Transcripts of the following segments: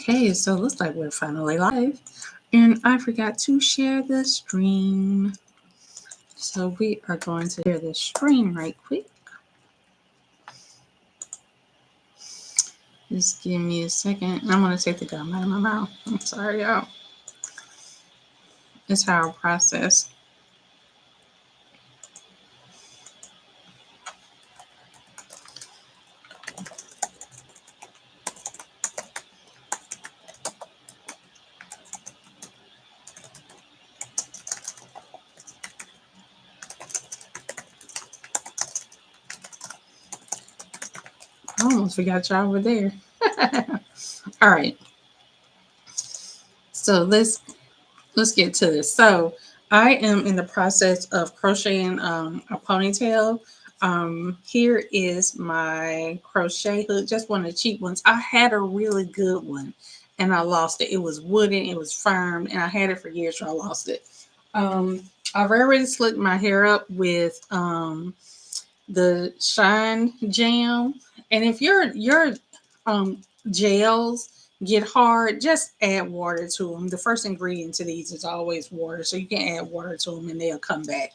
Okay, so it looks like we're finally live. And I forgot to share the stream. So we are going to share the stream right quick. Just give me a second. I'm going to take the gum out of my mouth. I'm sorry, y'all. It's how I process. I almost forgot y'all were there. All right. So let's get to this. So I am in the process of crocheting a ponytail. Here is my crochet hook, just one of the cheap ones. I had a really good one and I lost it. It was wooden, it was firm, and I had it for years, so I lost it. I've already slicked my hair up with the Shine Jam, and if your gels get hard, just add water to them. The first ingredient to these is always water, so you can add water to them and they'll come back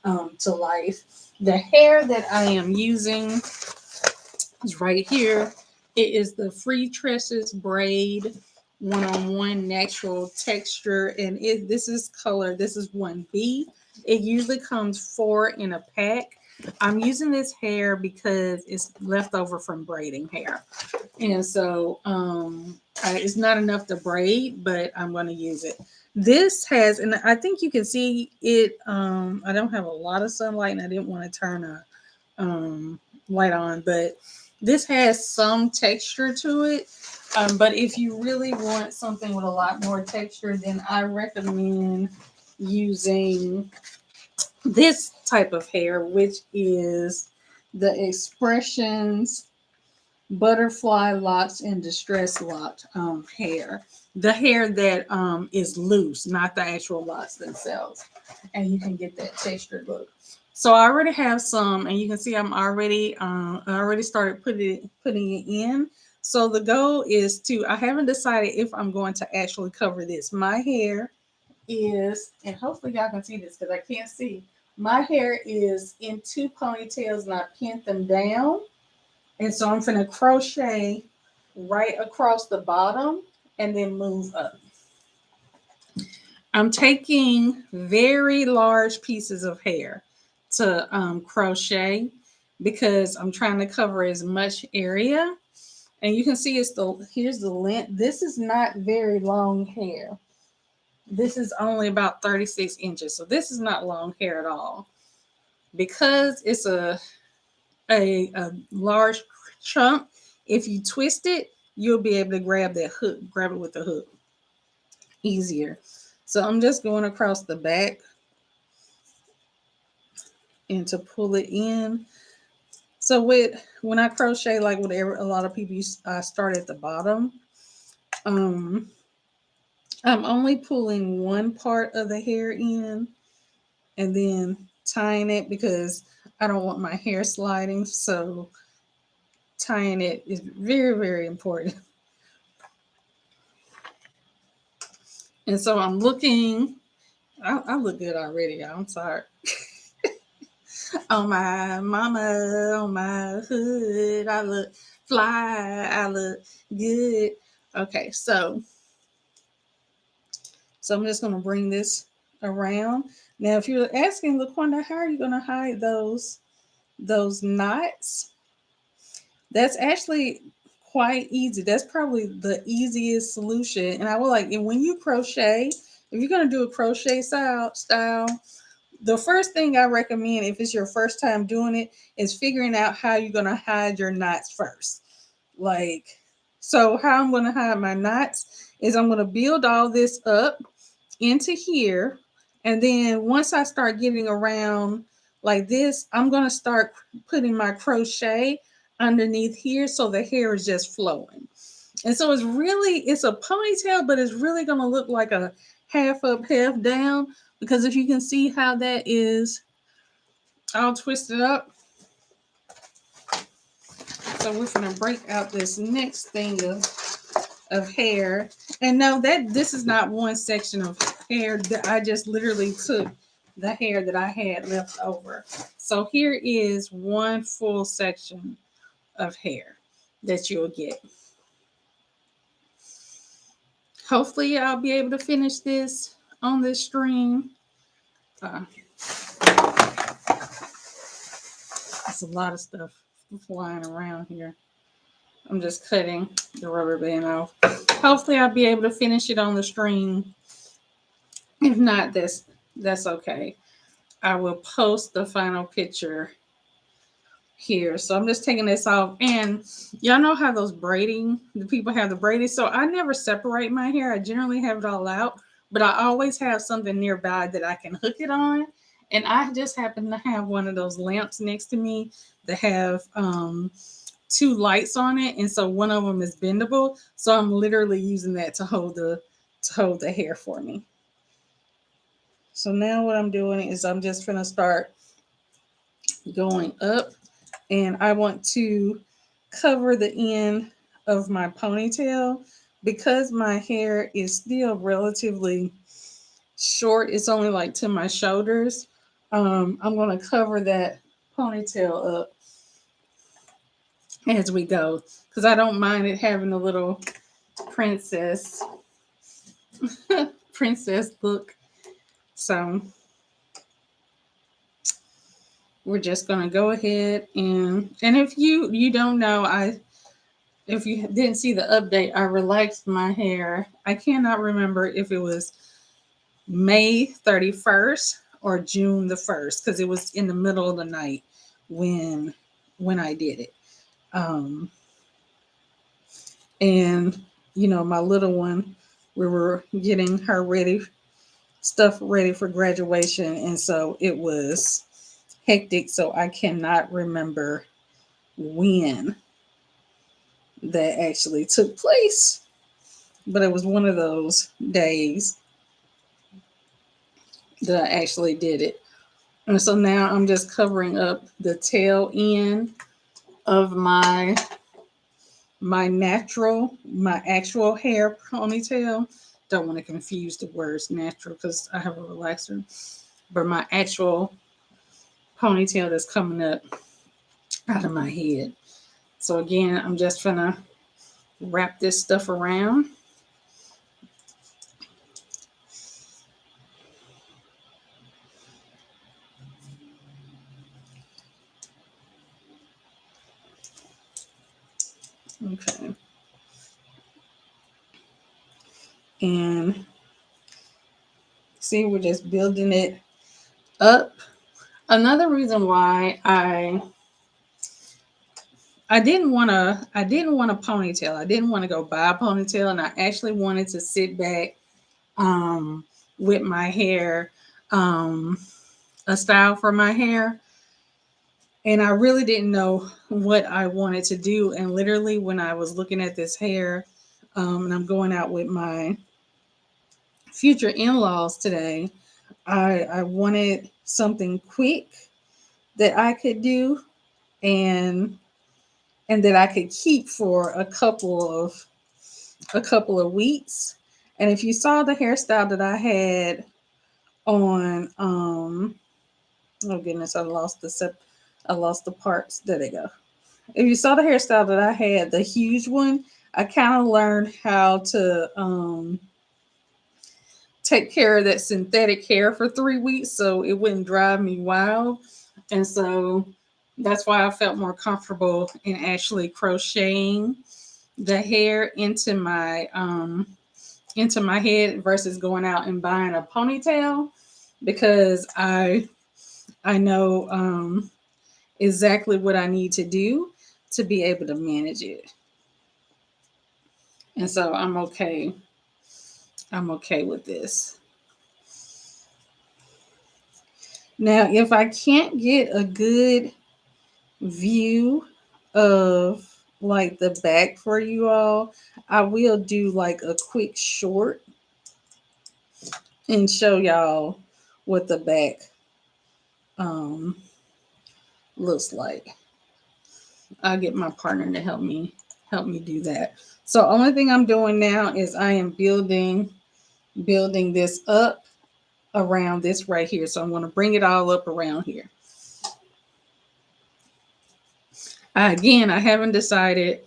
to life. The hair that I am using is right here. It is the Free Tresses Braid 1-on-1 natural texture, and this is color. This is 1B. It usually comes 4 in a pack. I'm using this hair because it's leftover from braiding hair. And so it's not enough to braid, but I'm going to use it. This has, and I think you can see it. I don't have a lot of sunlight and I didn't want to turn a light on, but this has some texture to it. But if you really want something with a lot more texture, then I recommend using this type of hair, which is the Expressions Butterfly Locks and Distress Locked hair. The hair that is loose, not the actual locks themselves. And you can get that textured look. So I already have some, and you can see I already started putting it in. So the goal is I haven't decided if I'm going to actually cover this. My hair is, and hopefully y'all can see this because I can't see. My hair is in 2 ponytails and I pinned them down. And so I'm going to crochet right across the bottom and then move up. I'm taking very large pieces of hair to crochet because I'm trying to cover as much area. And you can see here's the length. This is not very long hair. This is only about 36 inches. So this is not long hair at all. Because it's a large chunk, if you twist it, you'll be able to grab that hook, grab it with the hook easier. So I'm just going across the back and to pull it in. So when I crochet, like whatever, a lot of people start at the bottom. I'm only pulling one part of the hair in and then tying it because I don't want my hair sliding. So tying it is very, very important. And so I'm looking, I look good already, y'all. I'm sorry. On my mama, on my hood, I look fly, I look good. Okay, so I'm just going to bring this around. Now, if you're asking, LaQuanda, how are you going to hide those knots? That's actually quite easy. That's probably the easiest solution. And I will and when you crochet, if you're going to do a crochet style, the first thing I recommend, if it's your first time doing it, is figuring out how you're going to hide your knots first. So how I'm going to hide my knots is I'm going to build all this up into here. And then once I start getting around like this, I'm going to start putting my crochet underneath here so the hair is just flowing. And so it's a ponytail, but it's really going to look like a half up, half down, because if you can see how that is all twisted up. So we're going to break out this next thing of hair. And no, that this is not one section of hair. That I just literally took the hair that I had left over. So here is one full section of hair that you'll get. Hopefully I'll be able to finish this on this stream. It's a lot of stuff flying around here. I'm just cutting the rubber band off. Hopefully I'll be able to finish it on the stream. If not, that's okay. I will post the final picture here. So I'm just taking this off. And y'all know how those braiding, the people have the braiding. So I never separate my hair. I generally have it all out, but I always have something nearby that I can hook it on. And I just happen to have one of those lamps next to me that have two lights on it. And so one of them is bendable. So I'm literally using that to hold the hair for me. So now what I'm doing is I'm just going to start going up, and I want to cover the end of my ponytail because my hair is still relatively short. It's only like to my shoulders. I'm going to cover that ponytail up as we go because I don't mind it having a little princess princess look. So we're just going to go ahead and if you don't know, if you didn't see the update, I relaxed my hair. I cannot remember if it was May 31st or June the 1st because it was in the middle of the night when I did it. And my little one, we were getting her stuff ready for graduation, and so it was hectic, so I cannot remember when that actually took place, but it was one of those days that I actually did it. And so now I'm just covering up the tail end of my actual hair ponytail. Don't want to confuse the words natural because I have a relaxer, but my actual ponytail that's coming up out of my head. So again, I'm just gonna wrap this stuff around. Okay. And see, we're just building it up. Another reason why I didn't want a ponytail. I didn't want to go buy a ponytail, and I actually wanted to sit back with my hair, a style for my hair. And I really didn't know what I wanted to do. And literally when I was looking at this hair, and I'm going out with my future in-laws today, I wanted something quick that I could do and that I could keep for a couple of weeks. And if you saw the hairstyle that I had on, oh goodness, I lost the parts. There they go. If you saw the hairstyle that I had, the huge one, I kind of learned how to take care of that synthetic hair for 3 weeks so it wouldn't drive me wild. And so that's why I felt more comfortable in actually crocheting the hair into my head versus going out and buying a ponytail, because I know exactly what I need to do to be able to manage it. And so I'm okay with this. Now, if I can't get a good view of like the back for you all, I will do like a quick short and show y'all what the back looks like. I'll get my partner to help me help me do that. So only thing I'm doing now is I am building this up around this right here. So I'm going to bring it all up around here. Again, I haven't decided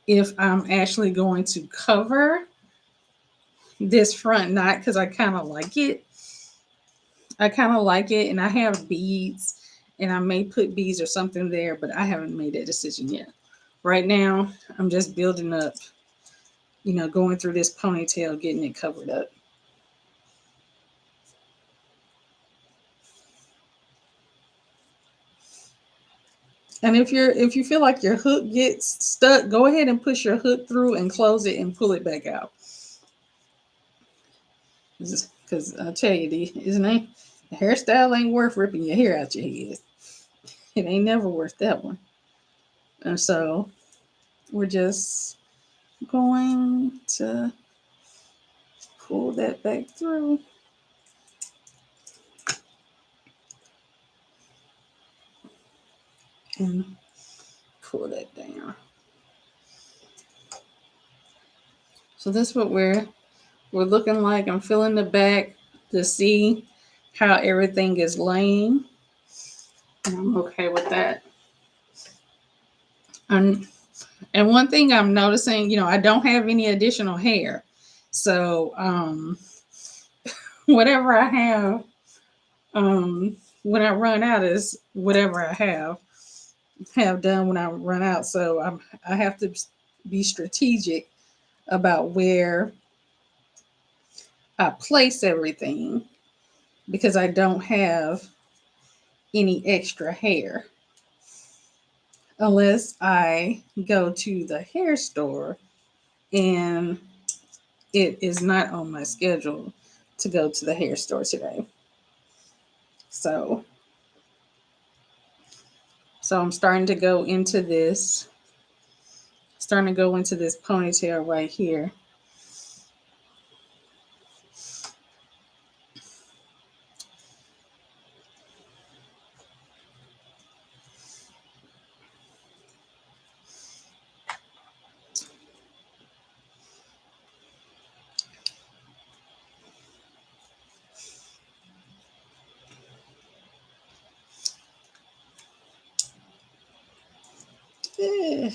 if I'm actually going to cover this front knot because I kind of like it. And I have beads, and I may put beads or something there, but I haven't made that decision yet. Right now, I'm just building up, going through this ponytail, getting it covered up. And if you feel like your hook gets stuck, go ahead and push your hook through and close it and pull it back out. Because I'll tell you, the hairstyle ain't worth ripping your hair out your head. It ain't never worth that one. And so we're just going to pull that back through. And pull that down. So that's what we're looking like. I'm feeling the back to see how everything is laying. And I'm okay with that. And one thing I'm noticing, I don't have any additional hair. So whatever I have, when I run out is whatever I have done when I run out. So I have to be strategic about where I place everything because I don't have any extra hair unless I go to the hair store and it is not on my schedule to go to the hair store today. So I'm starting to go into this ponytail right here. Eh.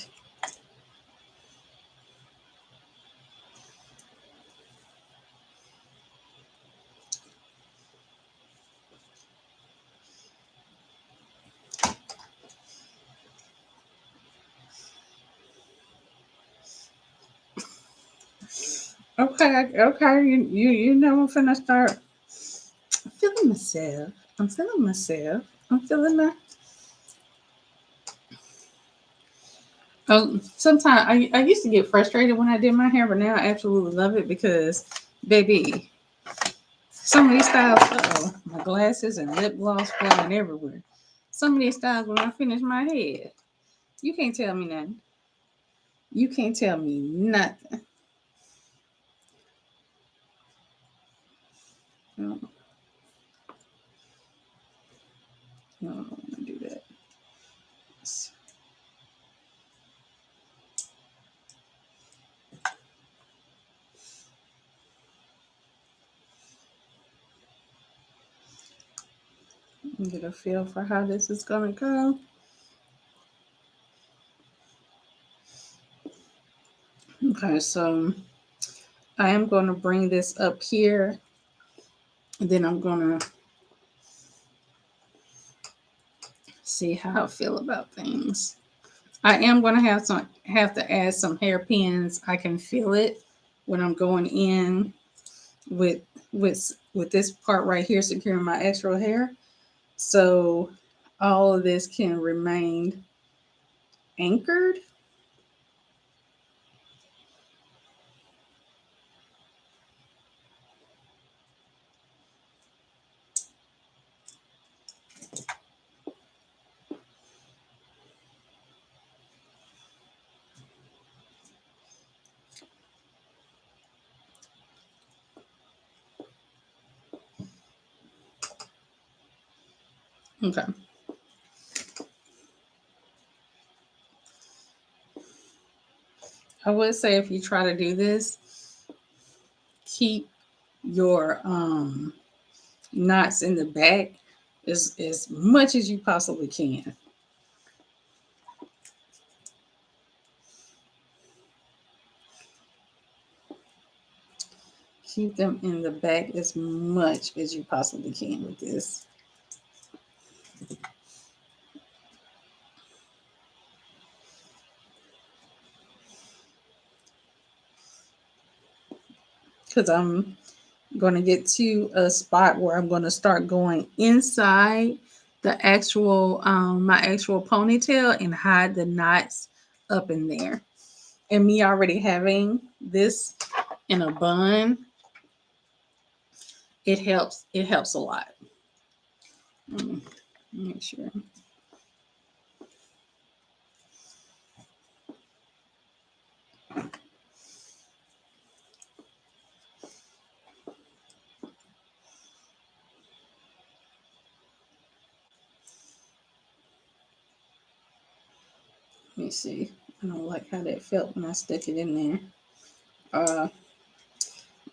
Okay. You know I'm finna start feeling myself. I'm feeling myself. I'm feeling my. Sometimes I used to get frustrated when I did my hair, but now I absolutely love it because, baby, some of these styles, my glasses and lip gloss flying everywhere. Some of these styles, when I finish my head, you can't tell me nothing. You can't tell me nothing. No, no, I don't want to do that. Get a feel for how this is gonna go. Okay, so I am going to bring this up here, and then I'm going to see how I feel about things. I am going to have to add some hairpins. I can feel it when I'm going in with this part right here, securing my extra hair, so all of this can remain anchored. Okay. I would say if you try to do this, keep your knots in the back as much as you possibly can. Keep them in the back as much as you possibly can with this. Because I'm going to get to a spot where I'm going to start going inside the actual my actual ponytail and hide the knots up in there. And me already having this in a bun, it helps a lot. Make sure. Let me see. I don't like how that felt when I stuck it in there.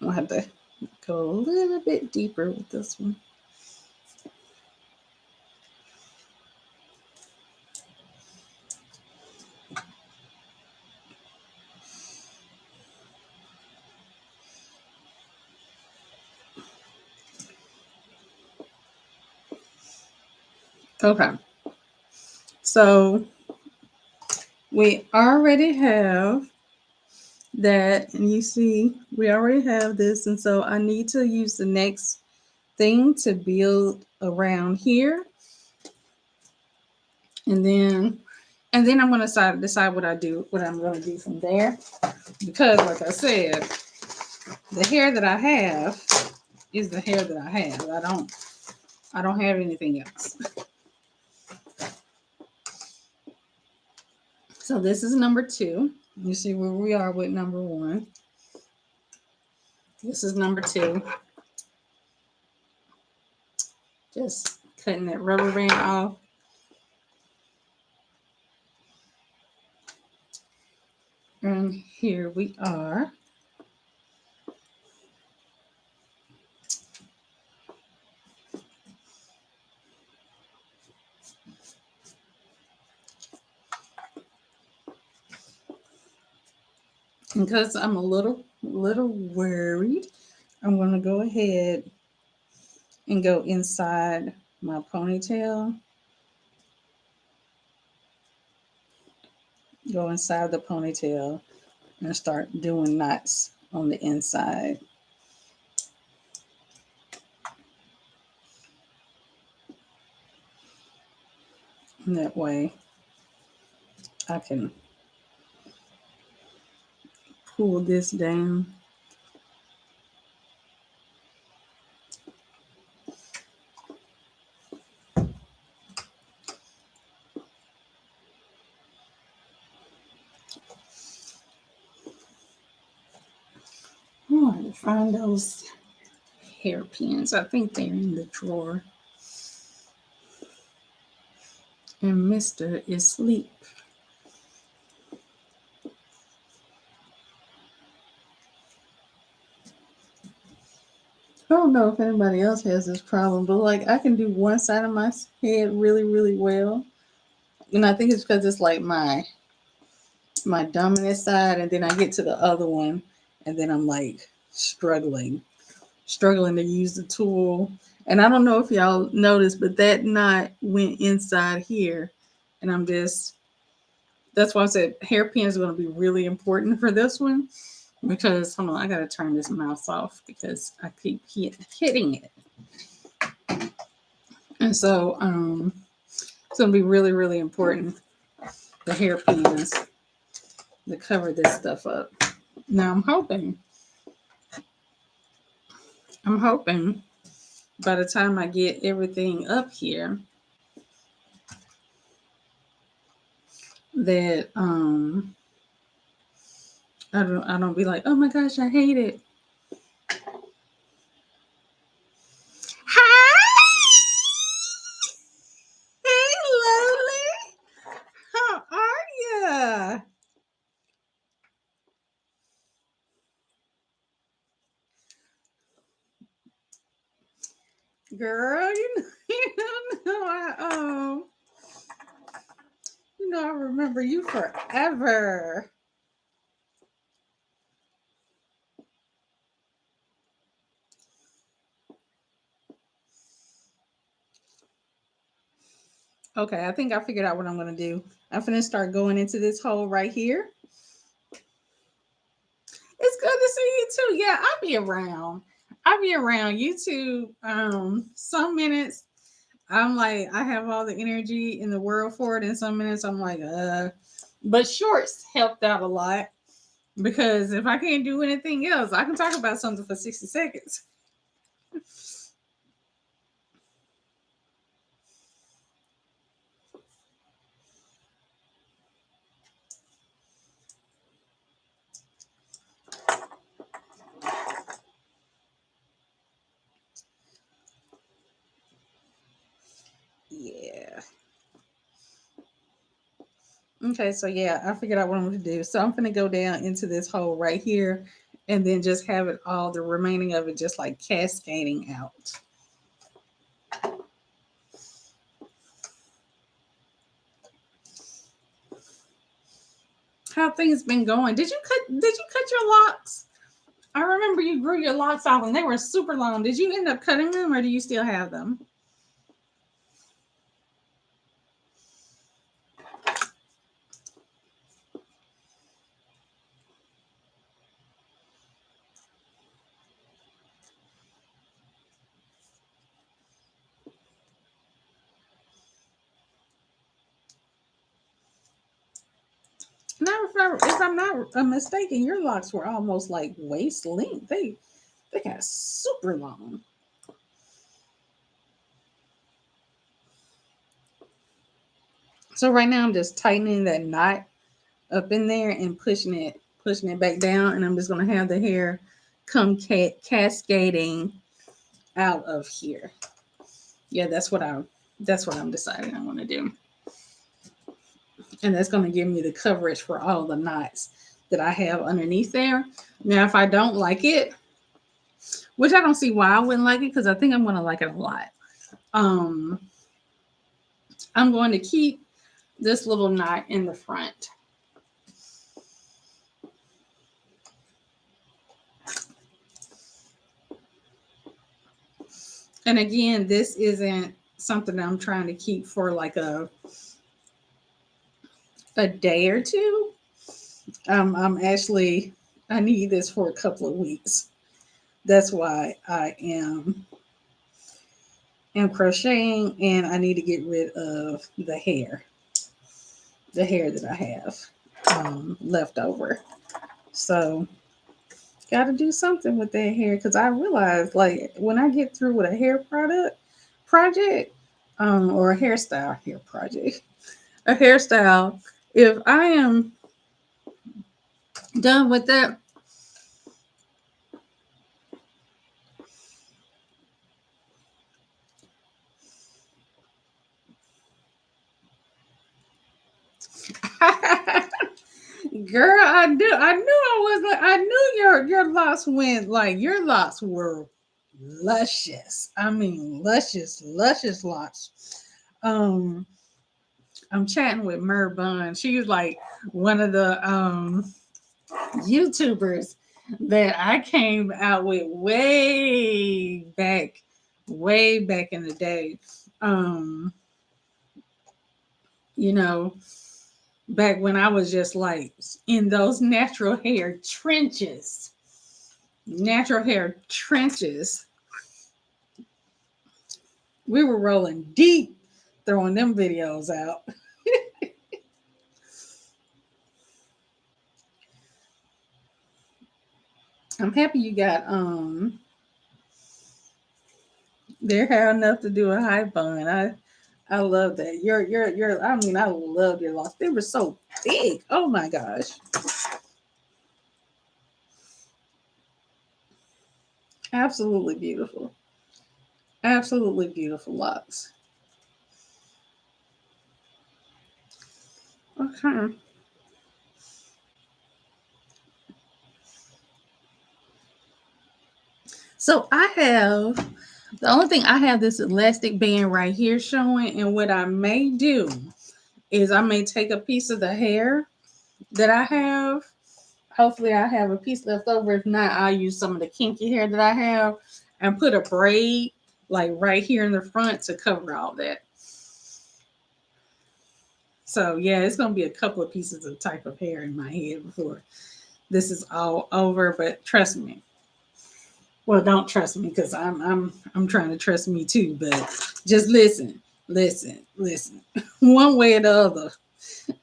I'll have to go a little bit deeper with this one. Okay. So we already have that, and you see we already have this, and so I need to use the next thing to build around here, and then I'm going to decide what I'm going to do from there, because like I said, the hair that I have is the hair that I have. I don't have anything else. So this is number 2. You see where we are with number 1. This is number 2. Just cutting that rubber band off. And here we are. Because I'm a little worried, I'm going to go ahead and go inside my ponytail. Go inside the ponytail and start doing knots on the inside. And that way I can pull this down. Oh, I have to find those hairpins. I think they're in the drawer. And Mr. is asleep. I don't know if anybody else has this problem, but like I can do one side of my head really, really well. And I think it's because it's like my dominant side, and then I get to the other one, and then I'm like struggling to use the tool. And I don't know if y'all noticed, but that knot went inside here, and that's why I said hairpin is going to be really important for this one, because hold on, I got to turn this mouse off because I keep hitting it. And so it's going to be really, really important, the hairpins, to cover this stuff up. Now I'm hoping by the time I get everything up here that I don't be like, oh my gosh, I hate it. Hi, hey Lily, how are ya? Girl, I remember you forever. Okay, I think I figured out what I'm gonna do. I'm gonna start going into this hole right here. It's good to see you too. Yeah, I'll be around. I'll be around. YouTube. Some minutes I'm like, I have all the energy in the world for it, and some minutes I'm like, but shorts helped out a lot because if I can't do anything else, I can talk about something for 60 seconds. Yeah. Okay, so yeah, I figured out what I'm gonna do. So I'm gonna go down into this hole right here and then just have it all the remaining of it just like cascading out. How things been going? Did you cut your locks? I remember you grew your locks out and they were super long. Did you end up cutting them or do you still have them? Now, if I'm not mistaken, your locks were almost like waist length. They got super long. So right now I'm just tightening that knot up in there and pushing it back down, and I'm just gonna have the hair come cascading out of here. Yeah, that's what I'm deciding I want to do, and that's gonna give me the coverage for all the knots that I have underneath there. Now, if I don't like it, which I don't see why I wouldn't like it, because I think I'm gonna like it a lot. Um, I'm going to keep this little knot in the front. And again, this isn't something that I'm trying to keep for like a day or two. I need this for a couple of weeks. That's why I am crocheting, and I need to get rid of the hair that I have left over. So got to do something with that hair, because I realized like when I get through with a hair project, or a hair project, a hairstyle, if I am done with that, girl, I knew your locks went like your locks were luscious. I mean, luscious locks. Um, I'm chatting with Mer Bun. She's like one of the YouTubers that I came out with way back in the day. Um, you know, back when I was just like in those natural hair trenches. We were rolling deep, throwing them videos out. I'm happy you got their hair enough to do a high bun. I love that. Your I mean, I love your locks. They were so big. Oh my gosh. Absolutely beautiful. Absolutely beautiful locks. Okay. So I have The only thing, I have this elastic band right here showing, and what I may do is I may take a piece of the hair that I have. Hopefully I have a piece left over. If not, I'll use some of the kinky hair that I have and put a braid like right here in the front to cover all that. So yeah, it's gonna be a couple of pieces of type of hair in my head before this is all over. But trust me. Well, don't trust me because I'm trying to trust me too. But just listen, listen. One way or the other, I'm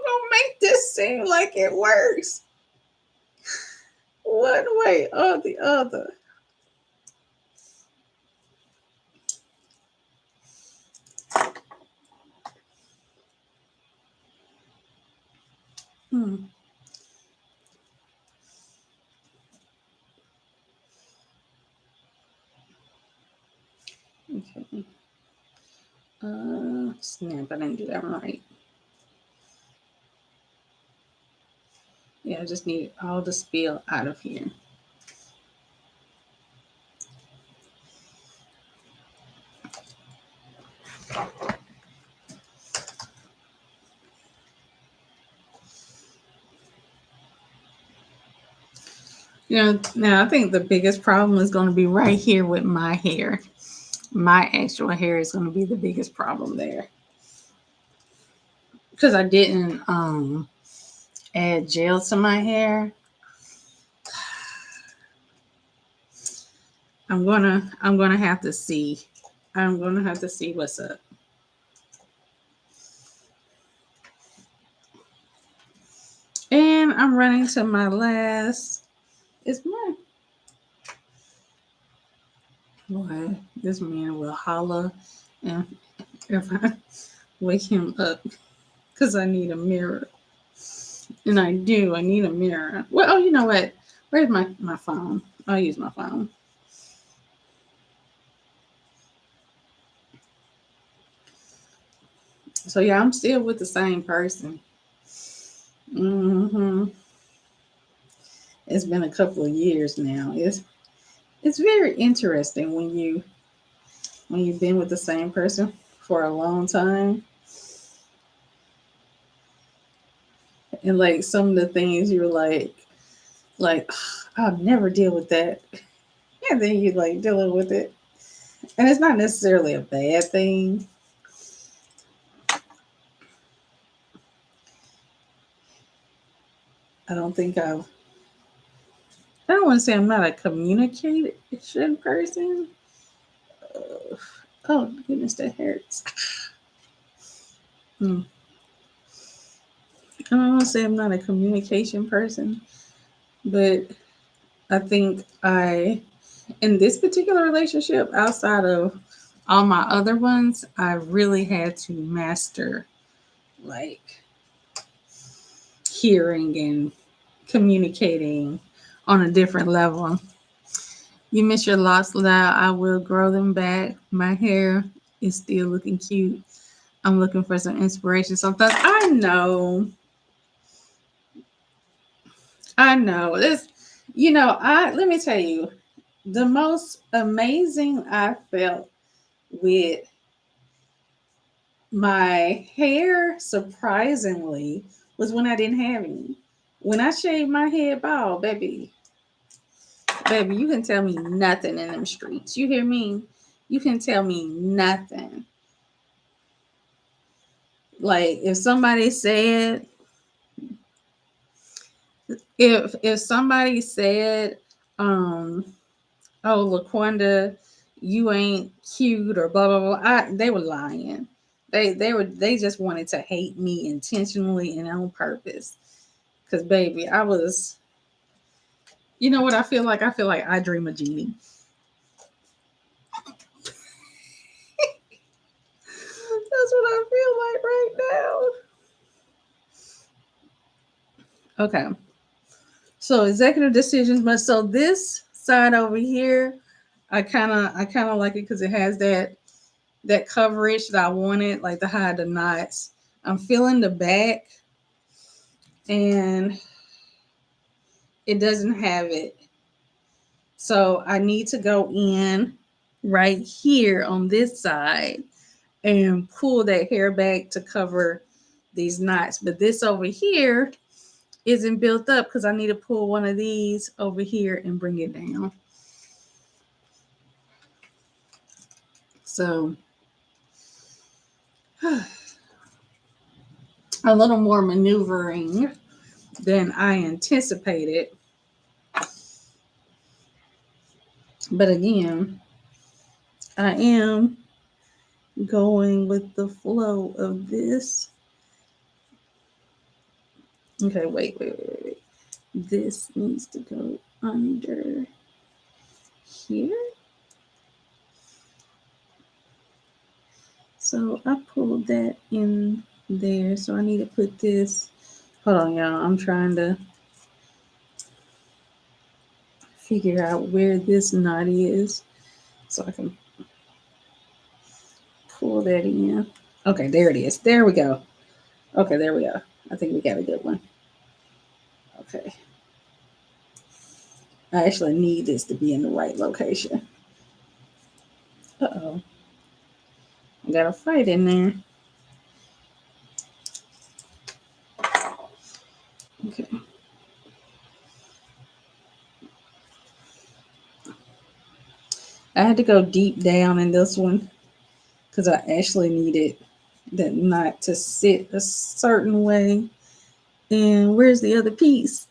gonna make this seem like it works. One way or the other. Hmm. Okay. Snap! I didn't do that right. Yeah, I just need all the spill out of here. You know, now I think the biggest problem is going to be right here with my hair. My actual hair is going to be the biggest problem there because I didn't add gel to my hair. I'm gonna have to see. I'm gonna have to see what's up. And I'm running to my last. It's my boy. This man will holler, and if I wake him up, because I need a mirror, and I do. I need a mirror. Well, oh, you know what? Where's my phone? I'll use my phone. So yeah, I'm still with the same person. Hmm. It's been a couple of years now. It's very interesting when you've been with the same person for a long time, and like some of the things you're like I'll never deal with that, and then you like dealing with it, and it's not necessarily a bad thing. I don't think I don't want to say I'm not a communication person. Oh goodness, that hurts. Hmm. I don't want to say I'm not a communication person, but I think in this particular relationship, outside of all my other ones, I really had to master like hearing and communicating on a different level. You miss your locks loud, I will grow them back. My hair is still looking cute. I'm looking for some inspiration. Sometimes I know this. I let me tell you, the most amazing I felt with my hair, surprisingly, was when I didn't have any. When I shaved my head bald, baby, you can tell me nothing in them streets. You hear me? You can tell me nothing. Like if somebody said, um, "Oh, Laquanda, you ain't cute," or blah blah blah, they were lying. They just wanted to hate me intentionally and on purpose. Cause baby, I was. You know what I feel like? I feel like I dream a genie. That's what I feel like right now. Okay. So executive decisions, but so this side over here, I kind of like it because it has that coverage that I wanted, like to hide the knots. I'm feeling the back, and it doesn't have it. So I need to go in. right here on this side and pull that hair back to cover these knots. But this over here isn't built up because I need to pull one of these over here and bring it down. So a little more maneuvering than I anticipated. But again, I am going with the flow of this. Okay, wait. This needs to go under here. So I pulled that in there. So I need to put this. Hold on, y'all. I'm trying to figure out where this knot is so I can pull that in. Okay, there it is. There we go. Okay, there we go. I think we got a good one. Okay. I actually need this to be in the right location. Uh-oh. I got a fight in there. Okay. I had to go deep down in this one because I actually needed that knot to sit a certain way. And where's the other piece?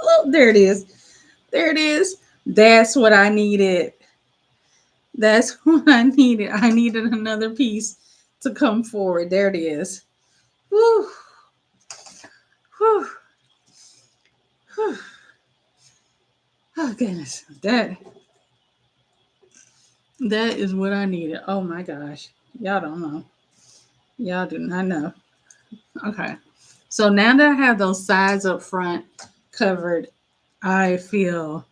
Oh, there it is. There it is. That's what I needed. That's what I needed. I needed another piece to come forward. There it is. Whew. Whew. Whew. Oh goodness. That is what I needed. Oh my gosh. Y'all don't know. Y'all do not know. Okay. So now that I have those sides up front covered, I feel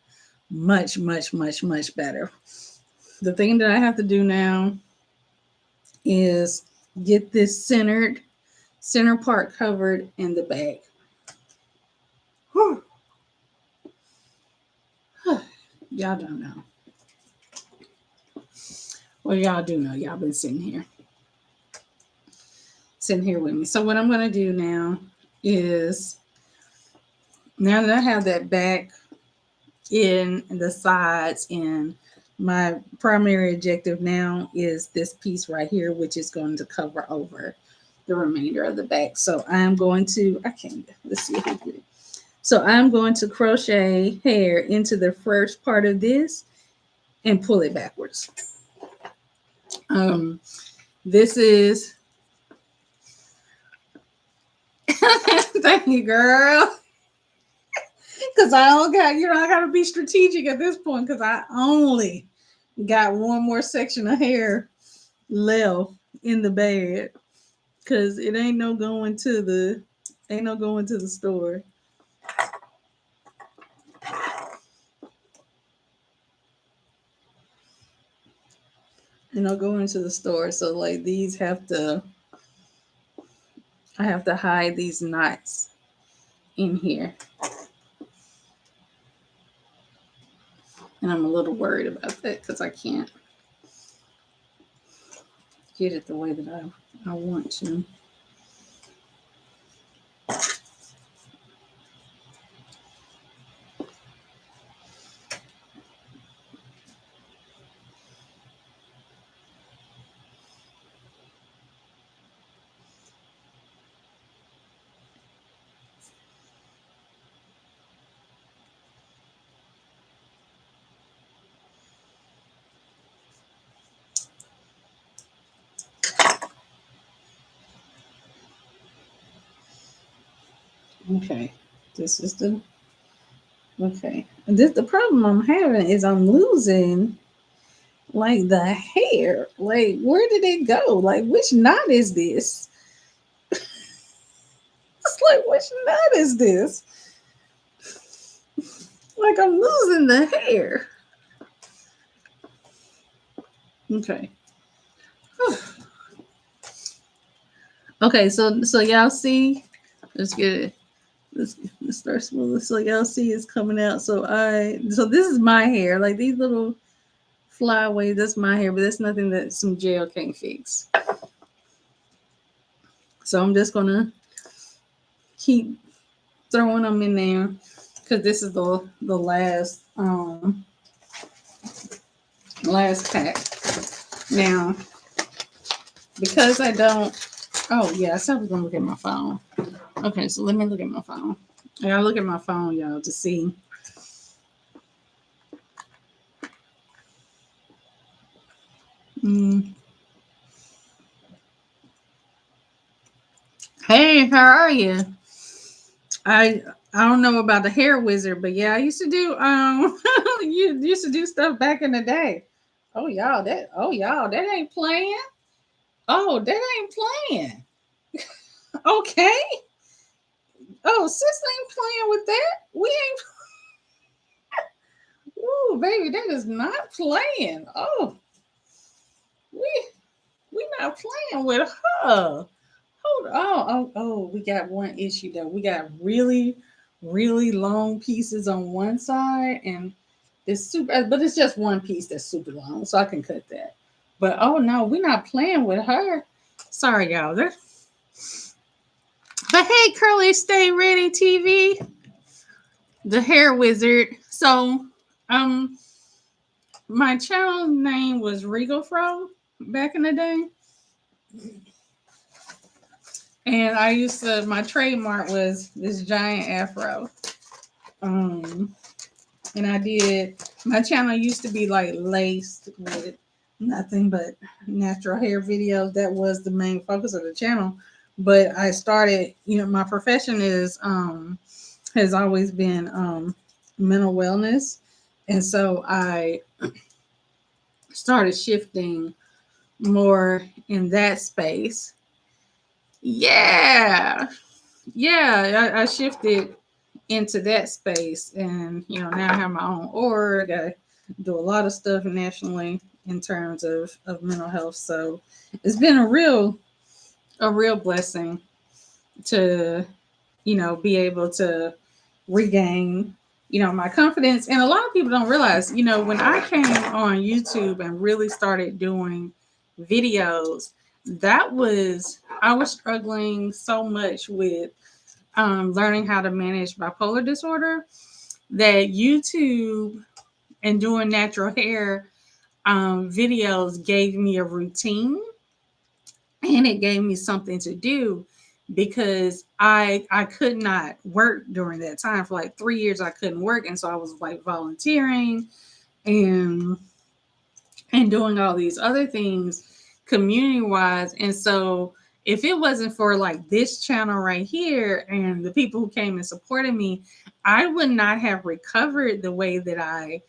much better. The thing that I have to do now is get this center part covered in the back. Whew. Y'all don't know. Well, y'all do know. Y'all been sitting here with me. So what I'm going to do now is, now that I have that back in the sides, and my primary objective now is this piece right here, which is going to cover over the remainder of the back. So I'm going to, let's see if we get it. So I'm going to crochet hair into the first part of this and pull it backwards. This is, thank you, girl. Because I don't got, I got to be strategic at this point because I only got one more section of hair left in the bag because it ain't no going to the store. And I'll go into the store. So like these I have to hide these knots in here. And I'm a little worried about that because I can't get it the way that I want to. Okay, this is okay. And the problem I'm having is I'm losing like the hair. Like, where did it go? Like, which knot is this? It's like, which knot is this? Like, I'm losing the hair. Okay. Okay, so y'all see, let's get it. Let's start smooth. So y'all see it's coming out. So this is my hair. Like these little flyaways. That's my hair, but that's nothing that some gel can't fix. So I'm just gonna keep throwing them in there because this is the last pack. Now, because I don't. Oh yeah, I said I was gonna look at my phone. Okay, so let me look at my phone. I gotta look at my phone, y'all, to see. Mm. Hey, how are you? I I don't know about the hair wizard, but yeah, I used to do you used to do stuff back in the day. Oh y'all, that ain't playing. Oh, that ain't playing. Okay. Oh, sis ain't playing with that. We ain't. Ooh, baby, that is not playing. Oh, we we not playing with her. Hold on. Oh, we got one issue though. We got really long pieces on one side, and it's super, but it's just one piece that's super long, so I can cut that. But oh no, we're not playing with her. Sorry, y'all. But hey, Curly, stay ready, TV, the hair wizard. So, um, my channel name was Regal Fro back in the day, and I used to. My trademark was this giant afro. Um, and I did. My channel used to be like laced with nothing but natural hair videos. That was the main focus of the channel. But I started. My profession is has always been mental wellness, and so I started shifting more in that space. Yeah, yeah, I shifted into that space, and now I have my own org. I do a lot of stuff nationally in terms of mental health. So it's been a real blessing to be able to regain my confidence. And a lot of people don't realize when I came on YouTube and really started doing videos, that was I was struggling so much with learning how to manage bipolar disorder that YouTube and doing natural hair videos gave me a routine, and it gave me something to do because I could not work during that time. For like 3 years I couldn't work, and so I was like volunteering and doing all these other things community wise. And so if it wasn't for like this channel right here and the people who came and supported me, I would not have recovered the way that I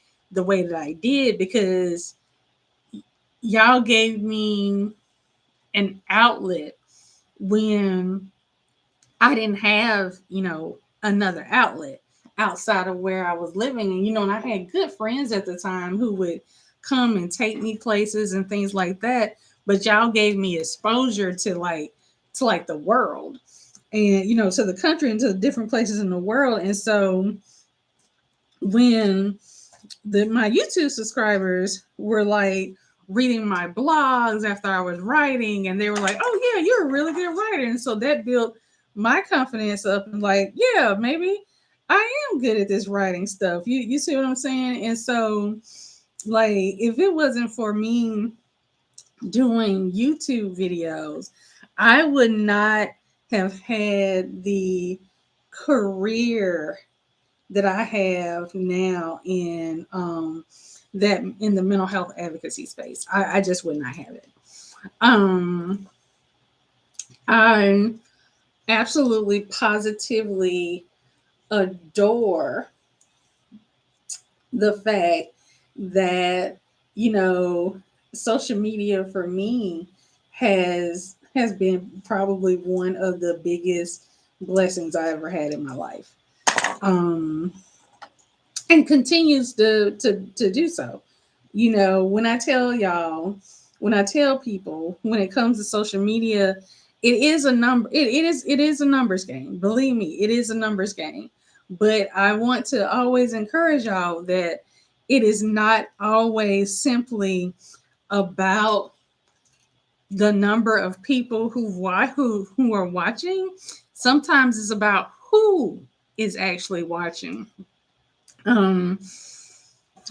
did, because y'all gave me an outlet when I didn't have, another outlet outside of where I was living. And I had good friends at the time who would come and take me places and things like that. But y'all gave me exposure to the world, and to the country and to the different places in the world. And so when my YouTube subscribers were like reading my blogs after I was writing, and they were like, "Oh yeah, you're a really good writer," and so that built my confidence up, and like, yeah, maybe I am good at this writing stuff. You see what I'm saying? And so, like, if it wasn't for me doing YouTube videos, I would not have had the career that I have now in the mental health advocacy space. I just would not have it. Um, I absolutely positively adore the fact that social media for me has been probably one of the biggest blessings I ever had in my life. Um, and continues to do so. When I tell people, when it comes to social media, it is a numbers game. Believe me, it is a numbers game. But I want to always encourage y'all that it is not always simply about the number of people who are watching. Sometimes it's about who is actually watching. Um,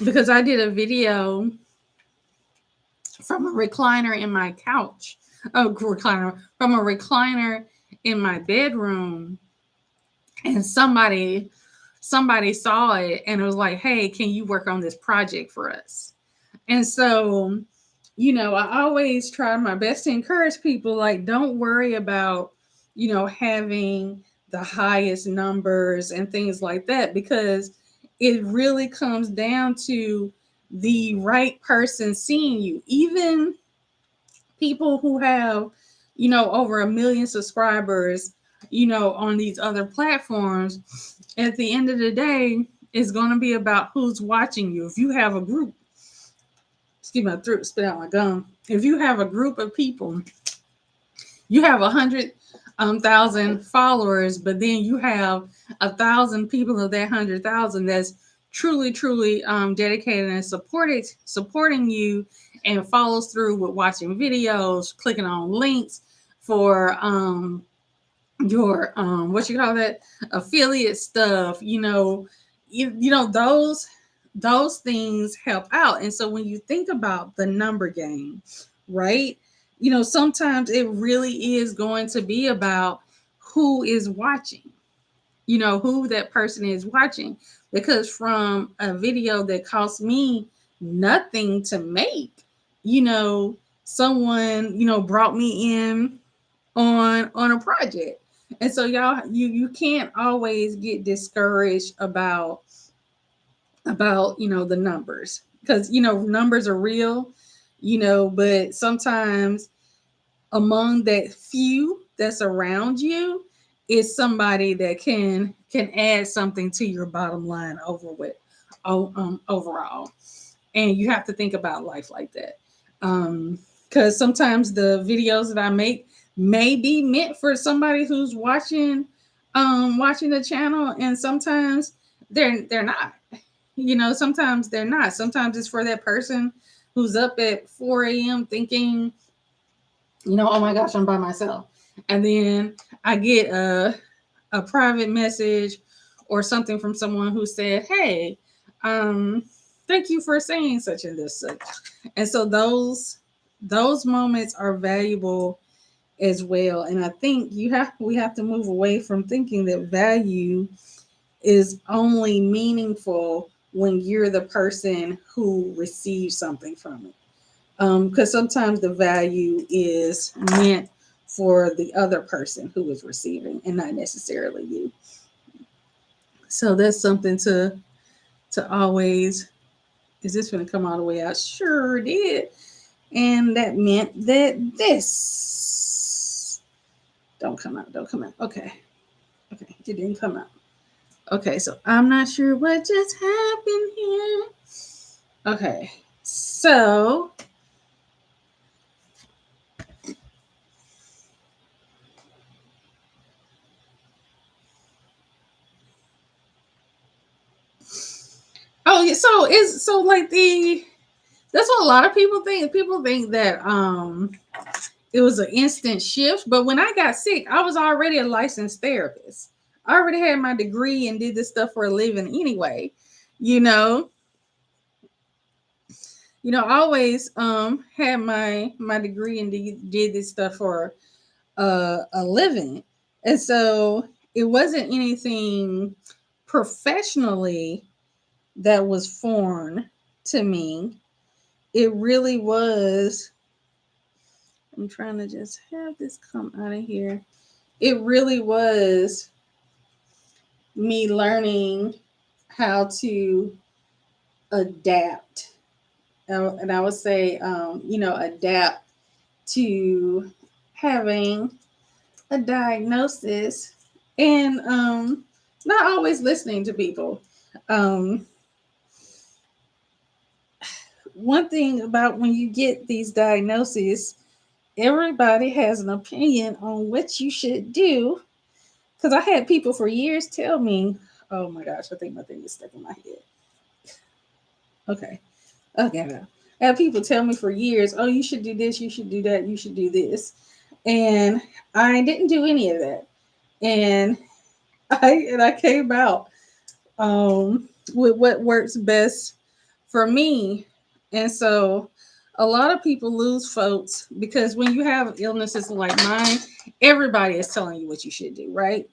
because I did a video from a recliner in my couch, from a recliner in my bedroom, and somebody saw it and it was like, "Hey, can you work on this project for us?" And so, I always try my best to encourage people, like, don't worry about, having the highest numbers and things like that, because it really comes down to the right person seeing you. Even people who have, over 1 million subscribers, on these other platforms, at the end of the day, it's going to be about who's watching you. If you have a group, excuse my throat, spit out my gum. If you have a group of people, you have 100,000 followers, but then you have 1,000 people of that 100,000 that's truly dedicated and supporting you, and follows through with watching videos, clicking on links for your what you call that, affiliate stuff. Those things help out. And so when you think about the number game, right, sometimes it really is going to be about who is watching, who that person is watching. Because from a video that cost me nothing to make, someone, brought me in on a project. And so y'all, you can't always get discouraged about the numbers, because numbers are real, but sometimes among that few that's around you is somebody that can add something to your bottom line overall. And you have to think about life like that. Because sometimes the videos that I make may be meant for somebody who's watching the channel, and sometimes they're not. Sometimes they're not. Sometimes it's for that person who's up at 4 a.m. thinking, oh my gosh, I'm by myself. And then I get a private message or something from someone who said, "Hey, thank you for saying such and this such." And so those moments are valuable as well. And I think we have to move away from thinking that value is only meaningful when you're the person who receives something from it. Because sometimes the value is meant for the other person who is receiving and not necessarily you. So that's something to always. Is this going to come all the way out? Sure did. And that meant that this don't come out. Don't come out. Okay. Okay. It didn't come out. Okay. So I'm not sure what just happened here. Okay. So oh yeah, so like that's what a lot of people think. People think that it was an instant shift, but when I got sick, I was already a licensed therapist. I already had my degree and did this stuff for a living anyway. You know, I always had my degree and did this stuff for a living, and so it wasn't anything professionally that was foreign to me. It really was. I'm trying to just have this come out of here. It really was me learning how to adapt. And I would say, adapt to having a diagnosis, and not always listening to people. Um, One thing about when you get these diagnoses, everybody has an opinion on what you should do. Because I had people for years tell me, "Oh my gosh, I think my thing is stuck in my head." Okay. Okay. Now. I have people tell me for years, oh, you should do this, you should do that, you should do this. And I didn't do any of that. And I came out with what works best for me. And so a lot of people lose folks because when you have illnesses like mine, everybody is telling you what you should do, right?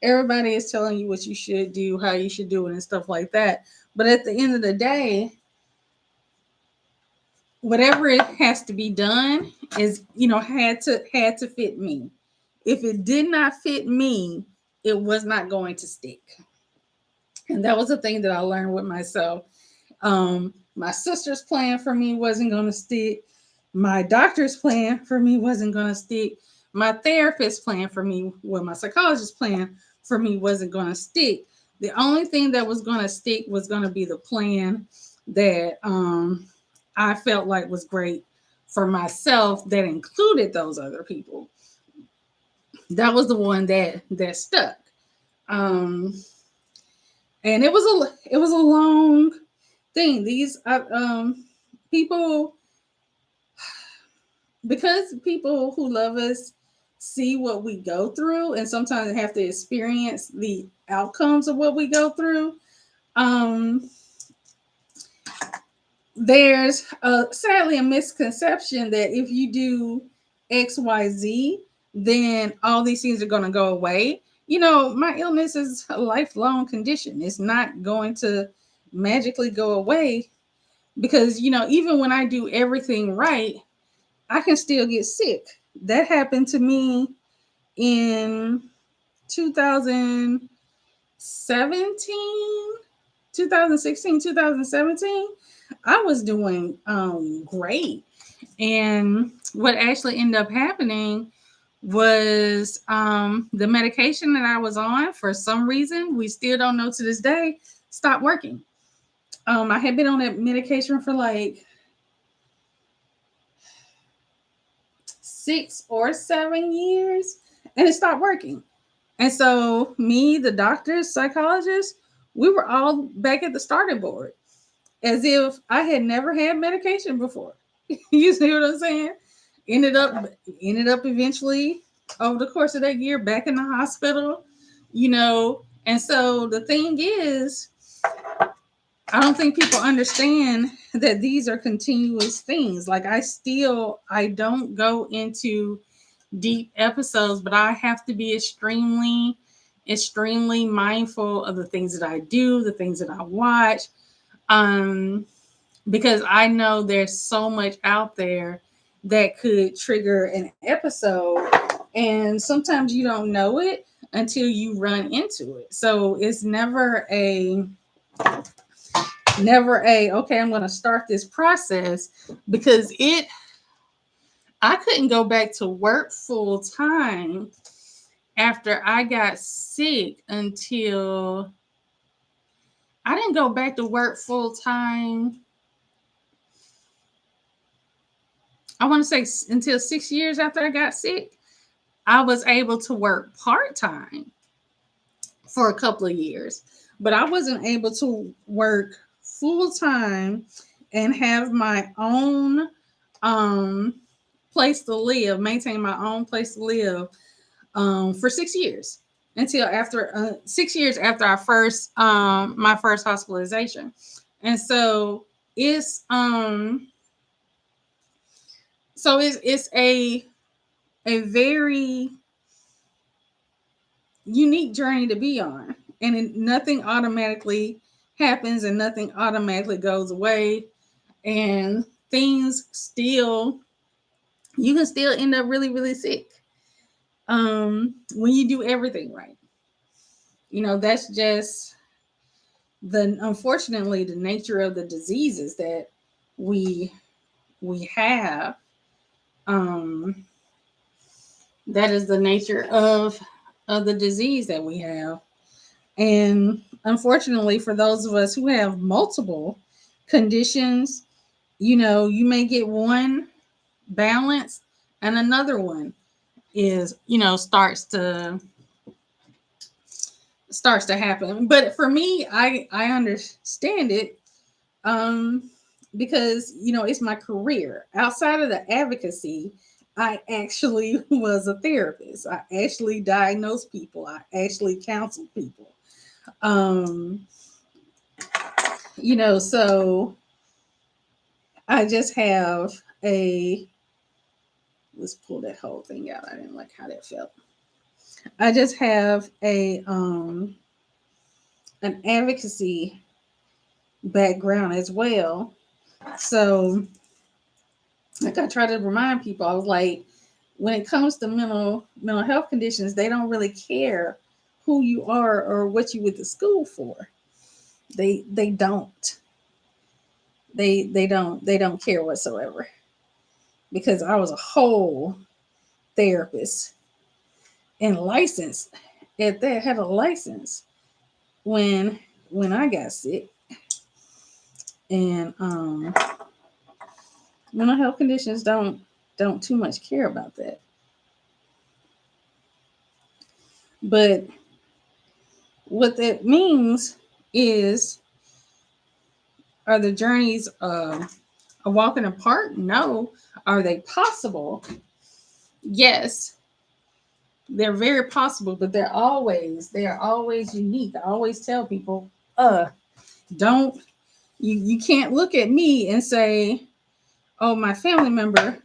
Everybody is telling you what you should do, how you should do it, and stuff like that. But at the end of the day, whatever it has to be done is, had to fit me. If it did not fit me, it was not going to stick. And that was the thing that I learned with myself. My sister's plan for me wasn't going to stick. My doctor's plan for me wasn't going to stick. My therapist plan for me, my psychologist plan for me wasn't going to stick. The only thing that was going to stick was going to be the plan that I felt like was great for myself that included those other people. That was the one that stuck. Um, and it was a long thing. These people, because people who love us see what we go through and sometimes have to experience the outcomes of what we go through. um there's sadly a misconception that if you do XYZ, then all these things are going to go away. My illness is a lifelong condition. It's not going to magically go away because, even when I do everything right, I can still get sick. That happened to me in 2017, 2016, 2017. I was doing great. And what actually ended up happening was the medication that I was on, for some reason, we still don't know to this day, stopped working. I had been on that medication for like 6 or 7 years and it stopped working. And so me, the doctors, psychologists, we were all back at the starting board as if I had never had medication before. You see what I'm saying? Ended up eventually over the course of that year back in the hospital, And so the thing is, I don't think people understand that these are continuous things. Like I don't go into deep episodes, but I have to be extremely mindful of the things that I do, the things that I watch, because I know there's so much out there that could trigger an episode, and sometimes you don't know it until you run into it. So it's never a okay, I'm going to start this process, because I couldn't go back to work full time after I got sick until I didn't go back to work full time. I want to say until 6 years after I got sick, I was able to work part time for a couple of years, but I wasn't able to work full time and have my own place to live, maintain my own place to live for 6 years, until after 6 years after my first hospitalization. And so it's it's a very unique journey to be on, and nothing automatically happens and nothing automatically goes away, and things still you can still end up really, really sick when you do everything right. That's just unfortunately the nature of the diseases that we have. um that is the nature of the disease that we have. And unfortunately, for those of us who have multiple conditions, you may get one balance and another one is, starts to happen. But for me, I understand it because it's my career. Outside of the advocacy, I actually was a therapist. I actually diagnosed people. I actually counseled people. Um, so I just have a let's pull that whole thing out. I didn't like how that felt. I just have a an advocacy background as well. So like I try to remind people, I was like, when it comes to mental health conditions, they don't really care who you are or what you went to school for. They don't. They don't care whatsoever. Because I was a whole therapist and licensed at that, had a license when I got sick. And mental health conditions don't too much care about that. But what that means is, are the journeys a walking apart? No. Are they possible? Yes. They're very possible, but they are always unique. I always tell people, don't you can't look at me and say, oh, my family member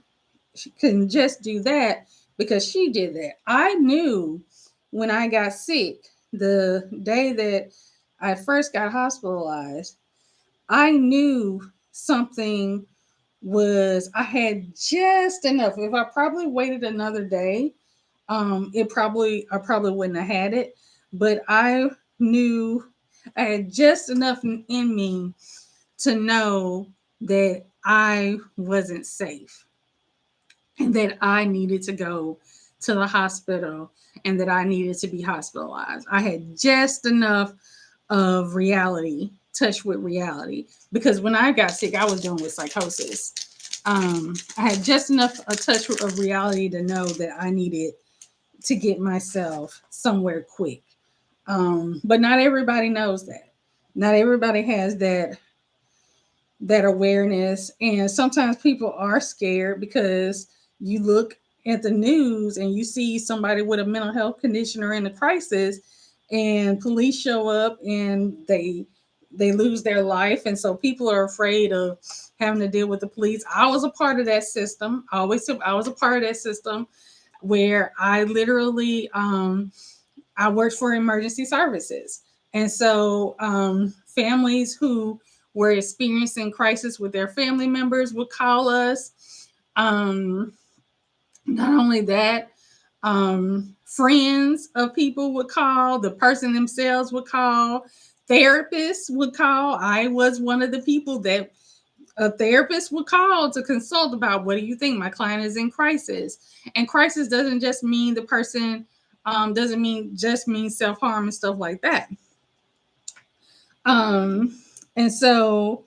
couldn't just do that because she did that. I knew when I got sick, the day that I first got hospitalized, I knew something was, I had just enough. If I probably waited another day, I probably wouldn't have had it. But I knew I had just enough in me to know that I wasn't safe and that I needed to go to the hospital and that I needed to be hospitalized. I had just enough of reality, touch with reality, because when I got sick, I was dealing with psychosis. I had just enough a touch of reality to know that I needed to get myself somewhere quick. But not everybody knows that. Not everybody has that awareness, and sometimes people are scared because you look at the news and you see somebody with a mental health condition or in a crisis, and police show up and they lose their life, and so people are afraid of having to deal with the police. I was a part of that system. I was a part of that system where I literally I worked for emergency services, and so families who were experiencing crisis with their family members would call us. Um, Not only that, friends of people would call, the person themselves would call, therapists would call. I was one of the people that a therapist would call to consult about, what do you think? My client is in crisis. And crisis doesn't just mean the person doesn't mean self-harm and stuff like that. And so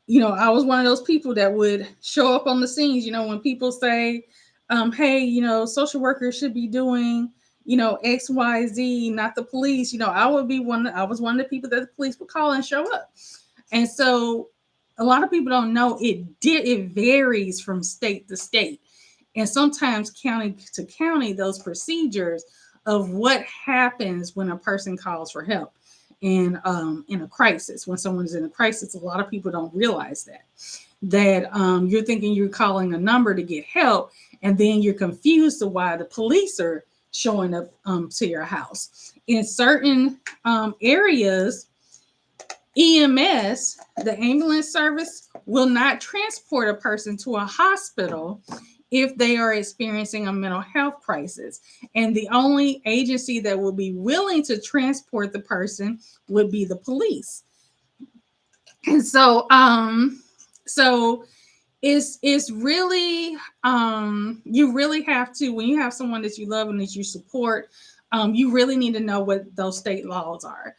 I was one of those people that would show up on the scenes. When people say, hey, social workers should be doing, XYZ, not the police. I was one of the people that the police would call and show up. And so a lot of people don't know it varies from state to state. And sometimes county to county, those procedures of what happens when a person calls for help in a crisis. When someone's in a crisis, a lot of people don't realize that you're thinking you're calling a number to get help, and then you're confused to why the police are showing up to your house. In certain areas, EMS, the ambulance service, will not transport a person to a hospital if they are experiencing a mental health crisis. And the only agency that will be willing to transport the person would be the police. And so it's really you really have to, when you have someone that you love and that you support, you really need to know what those state laws are.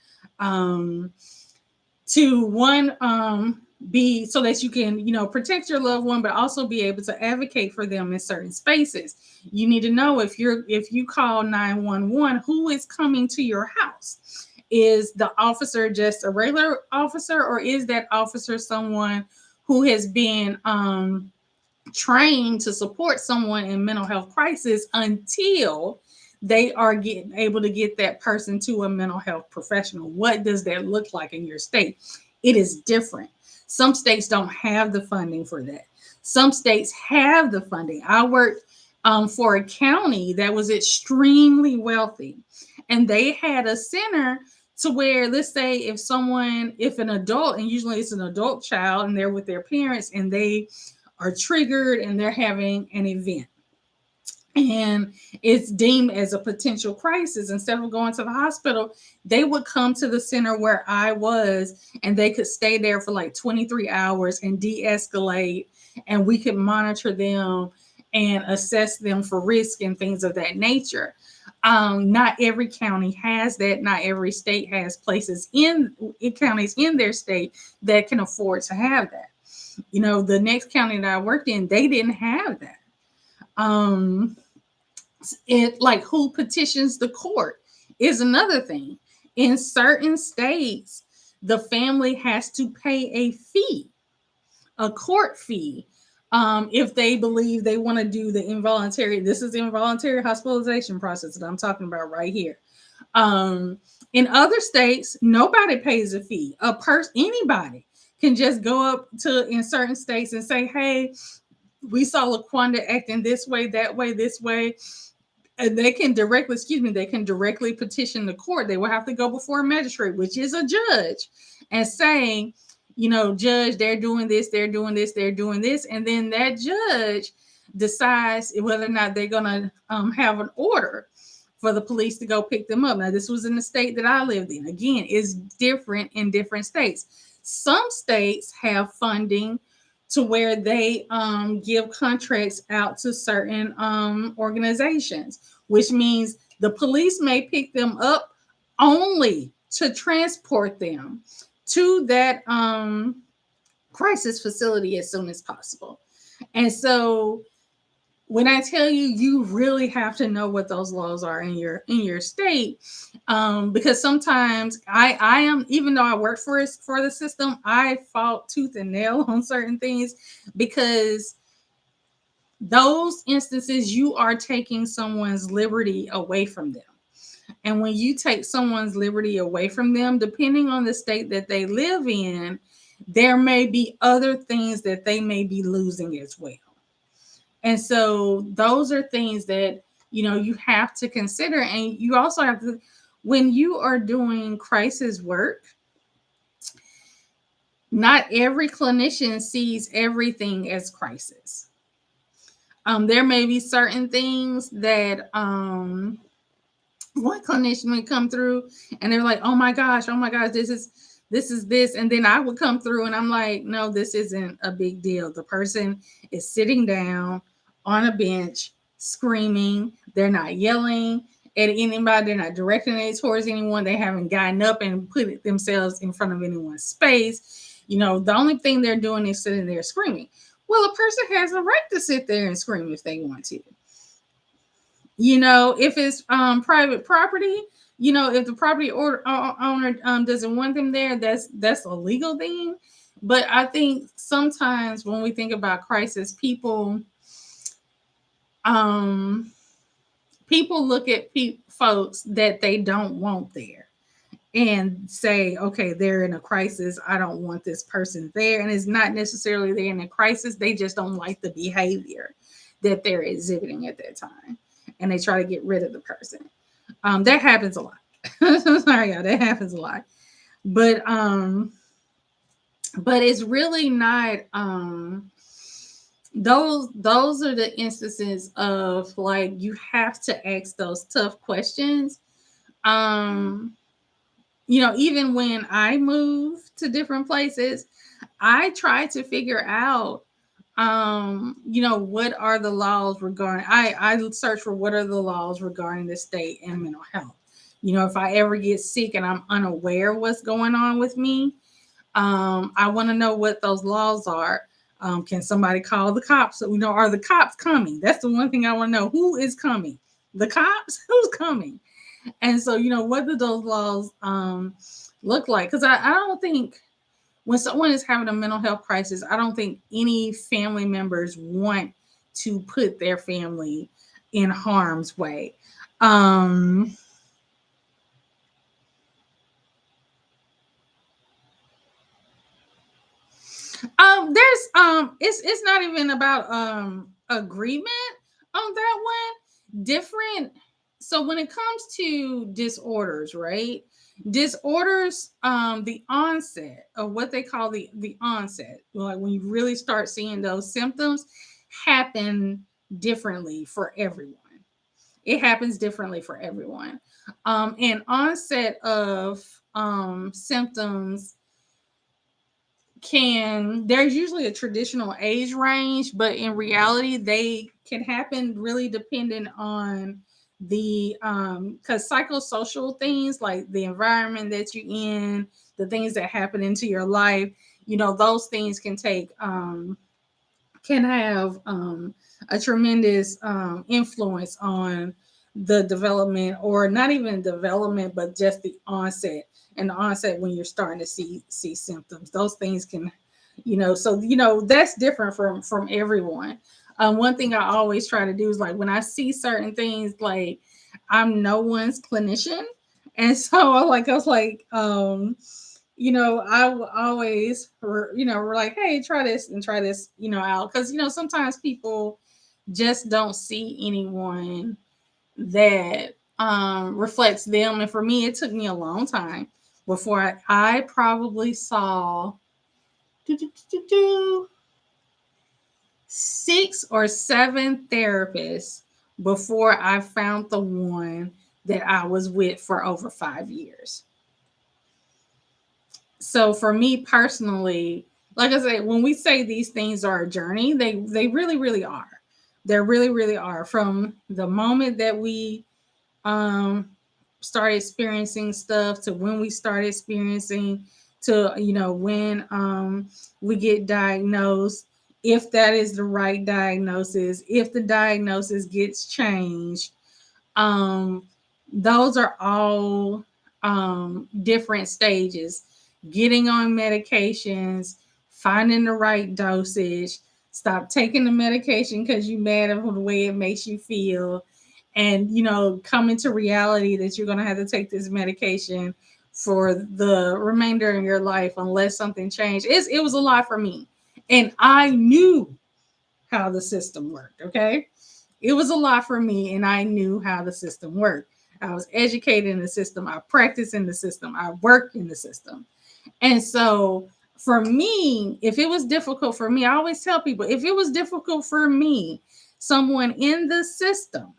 To one, be so that you can protect your loved one, but also be able to advocate for them in certain spaces. You need to know if you call 911, who is coming to your house. Is the officer just a regular officer, or is that officer someone who has been trained to support someone in mental health crisis until they are getting able to get that person to a mental health professional? What does that look like in your state? It is different. Some states don't have the funding for that. Some states have the funding. I worked for a county that was extremely wealthy, and they had a center to where, let's say, if an adult, and usually it's an adult child, and they're with their parents, and they are triggered and they're having an event, and it's deemed as a potential crisis, instead of going to the hospital, they would come to the center where I was, and they could stay there for like 23 hours and de-escalate, and we could monitor them and assess them for risk and things of that nature. Not every county has that. Not every state has places in counties in their state that can afford to have that. The next county that I worked in, they didn't have that. It, like, who petitions the court is another thing. In certain states, the family has to pay a fee, a court fee, if they believe they want to do the involuntary. This is the involuntary hospitalization process that I'm talking about right here. In other states, nobody pays a fee. Anybody can just go up to, in certain states, and say, hey, we saw LaQuanda acting this way, that way, this way. And they can directly petition the court. They will have to go before a magistrate, which is a judge, and saying, judge, they're doing this, they're doing this, they're doing this. And then that judge decides whether or not they're going to have an order for the police to go pick them up. Now, this was in the state that I lived in. Again, it's different in different states. Some states have funding to where they give contracts out to certain organizations, which means the police may pick them up only to transport them to that crisis facility as soon as possible. And so when I tell you, you really have to know what those laws are in your state, because sometimes I am, even though I work for the system, I fought tooth and nail on certain things, because those instances, you are taking someone's liberty away from them. And when you take someone's liberty away from them, depending on the state that they live in, there may be other things that they may be losing as well. And so those are things that, you have to consider. And you also have to, when you are doing crisis work, not every clinician sees everything as crisis. There may be certain things that one clinician would come through and they're like, oh my gosh, this is. And then I would come through and I'm like, no, this isn't a big deal. The person is sitting down on a bench screaming. They're not yelling at anybody. They're not directing it towards anyone. They haven't gotten up and put themselves in front of anyone's space. The only thing they're doing is sitting there screaming. Well, a person has a right to sit there and scream if they want to. If it's private property, if the property owner doesn't want them there, that's a legal thing. But I think sometimes when we think about crisis, people look at folks that they don't want there and say, okay, they're in a crisis. I don't want this person there. And it's not necessarily they're in a crisis. They just don't like the behavior that they're exhibiting at that time. And they try to get rid of the person. That happens a lot. Sorry, y'all, that happens a lot. But it's really not, those are the instances of, like, you have to ask those tough questions. Even when I move to different places, I try to figure out, what are the laws regarding, I search for what are the laws regarding the state and mental health. If I ever get sick and I'm unaware of what's going on with me, I want to know what those laws are. Can somebody call the cops? Are the cops coming? That's the one thing I want to know. Who is coming? The cops? Who's coming? And so, what do those laws look like? Because I don't think when someone is having a mental health crisis, I don't think any family members want to put their family in harm's way. Um, there's it's not even about agreement on that one. Different. So when it comes to disorders, right? Disorders, the onset of what they call the onset, like when you really start seeing those symptoms, happen differently for everyone. It happens differently for everyone. And onset of symptoms there's usually a traditional age range, but in reality they can happen really dependent on the because psychosocial things like the environment that you're in, the things that happen into your life, those things can have a tremendous influence on the development, or not even development, but just the onset. And the onset when you're starting to see symptoms, those things can, so that's different from everyone. One thing I always try to do is, like, when I see certain things, like, I'm no one's clinician, and so I was like, I will always, we're like, hey, try this and try this, out. Because, sometimes people just don't see anyone that reflects them. And for me, it took me a long time before I probably saw 6 or 7 therapists before I found the one that I was with for over 5 years. So for me personally, like I said, when we say these things are a journey, they really, really are. They really, really are. From the moment that we um start experiencing stuff to when we start experiencing, to when we get diagnosed, if that is the right diagnosis, if the diagnosis gets changed, um those are all different stages. Getting on medications, finding the right dosage, stop taking the medication because you're mad at the way it makes you feel, and coming to reality that you're going to have to take this medication for the remainder of your life unless something changed. It was a lot for me, and I knew how the system worked. Okay, it was a lot for me, and I knew how the system worked. I was educated in the system, I practiced in the system, I worked in the system. And so for me, if it was difficult for me, I always tell people, if it was difficult for me, someone in the system